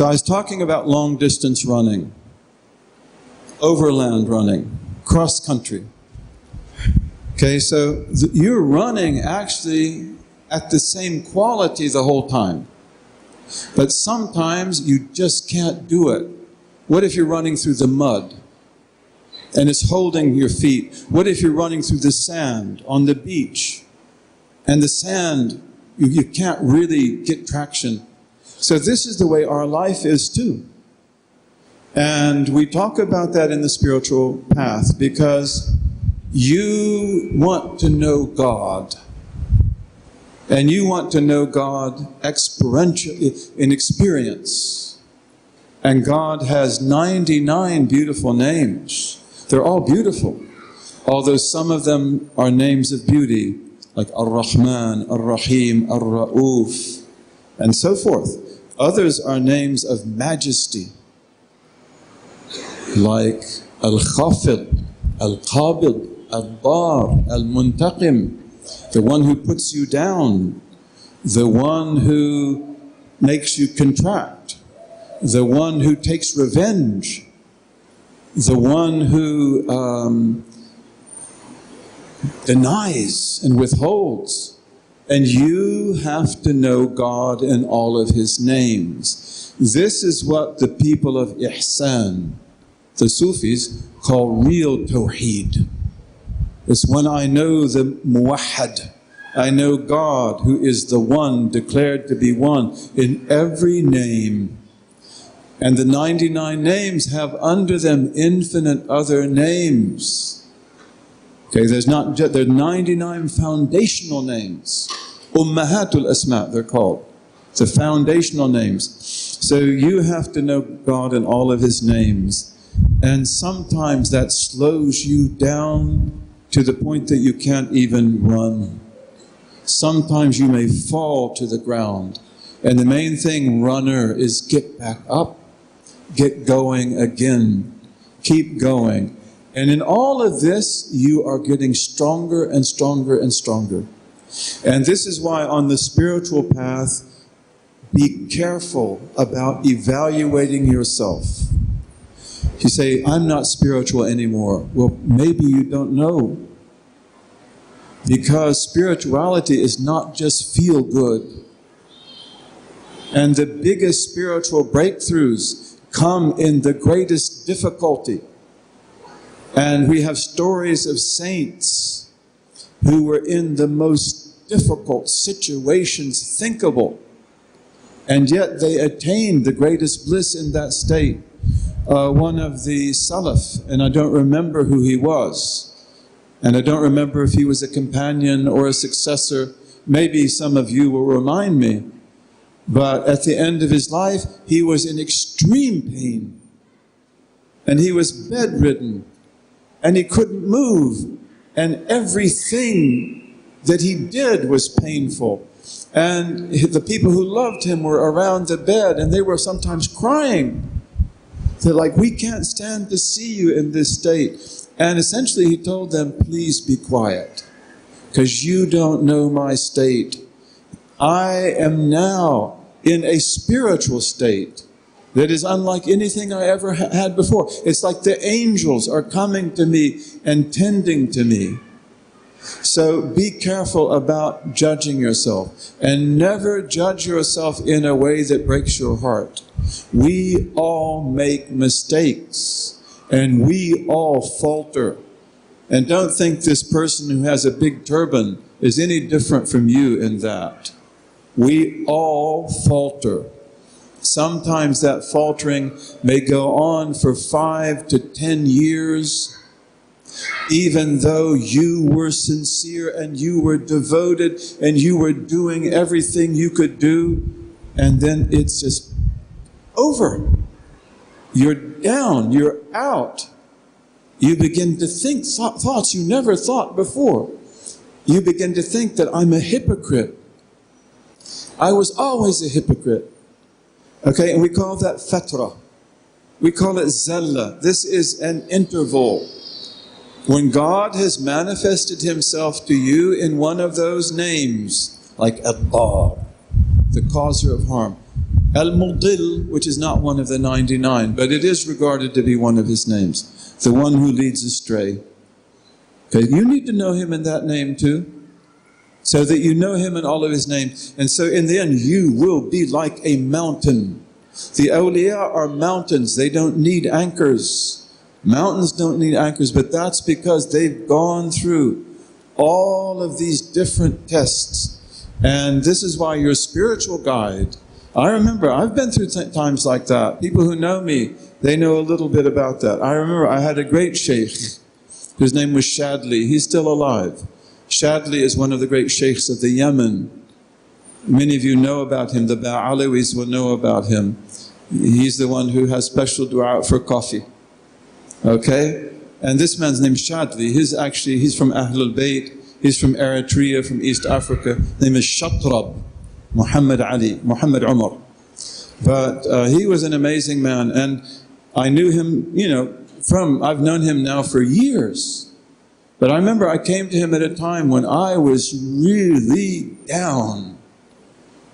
So I was talking about long distance running, overland running, cross country. Okay, so you're running actually at the same quality the whole time. But sometimes you just can't do it. What if you're running through the mud and it's holding your feet? What if you're running through the sand on the beach and the sand, you can't really get traction? So this is the way our life is too. And we talk about that in the spiritual path because you want to know God. And you want to know God experientially, in experience. And God has 99 beautiful names. They're all beautiful. Although some of them are names of beauty, like Ar-Rahman, Ar-Rahim, Ar-Ra'uf, and so forth. Others are names of majesty, like Al-Khafid, Al-Qabid, Al-Dar, Al-Muntaqim, the one who puts you down, the one who makes you contract, the one who takes revenge, the one who denies and withholds. And you have to know God in all of His names. This is what the people of Ihsan, the Sufis, call real Tawheed. It's when I know the Muwahhad, I know God who is the one, declared to be one in every name. And the 99 names have under them infinite other names. Okay, there are 99 foundational names. Ummahatul Asma, they're called. The foundational names. So you have to know God in all of His names. And sometimes that slows you down to the point that you can't even run. Sometimes you may fall to the ground. And the main thing, runner, is get back up. Get going again. Keep going. And in all of this, you are getting stronger and stronger and stronger. And this is why on the spiritual path, be careful about evaluating yourself. You say, I'm not spiritual anymore. Well, maybe you don't know. Because spirituality is not just feel good. And the biggest spiritual breakthroughs come in the greatest difficulty. And we have stories of saints who were in the most difficult situations thinkable, and yet they attained the greatest bliss in that state. One of the Salaf, and I don't remember who he was, and I don't remember if he was a companion or a successor. Maybe some of you will remind me. But at the end of his life, he was in extreme pain, and he was bedridden. And he couldn't move, and everything that he did was painful. And the people who loved him were around the bed, and they were sometimes crying. They're like, we can't stand to see you in this state. And essentially he told them, please be quiet, because you don't know my state. I am now in a spiritual state that is unlike anything I ever had before. It's like the angels are coming to me and tending to me. So be careful about judging yourself, and never judge yourself in a way that breaks your heart. We all make mistakes, and we all falter. And don't think this person who has a big turban is any different from you in that. We all falter. Sometimes that faltering may go on for 5 to 10 years, even though you were sincere and you were devoted and you were doing everything you could do, and then it's just over. You're down, you're out. You begin to think thoughts you never thought before. You begin to think that I'm a hypocrite. I was always a hypocrite. Okay, and we call that fatra. We call it zalla. This is an interval. When God has manifested Himself to you in one of those names, like Allah, the causer of harm, Al-Mudil, which is not one of the 99, but it is regarded to be one of his names. The one who leads astray. Okay, you need to know him in that name too, so that you know him in all of his names. And so in the end, you will be like a mountain. The awliya are mountains. They don't need anchors. Mountains don't need anchors, but that's because they've gone through all of these different tests. And this is why your spiritual guide, I remember, I've been through times like that. People who know me, they know a little bit about that. I remember I had a great shaykh, whose name was Shadli. He's still alive. Shadli is one of the great sheikhs of the Yemen. Many of you know about him. The Ba'alawis will know about him. He's the one who has special dua for coffee. Okay? And this man's named Shadli. He's from Ahlul Bayt. He's from Eritrea, from East Africa. His name is Shatrab, Muhammad Umar. But he was an amazing man. And I knew him, I've known him now for years. But I remember I came to him at a time when I was really down.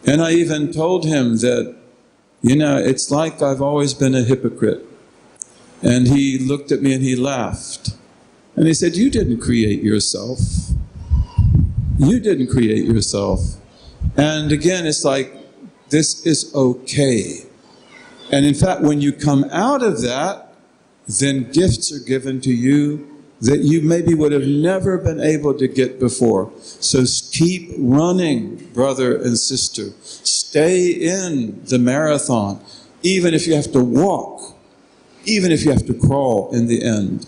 And I even told him that, it's like I've always been a hypocrite. And he looked at me and he laughed. And he said, you didn't create yourself. You didn't create yourself. And again, it's like, this is okay. And in fact, when you come out of that, then gifts are given to you that you maybe would have never been able to get before. So keep running, brother and sister. Stay in the marathon, even if you have to walk, even if you have to crawl in the end.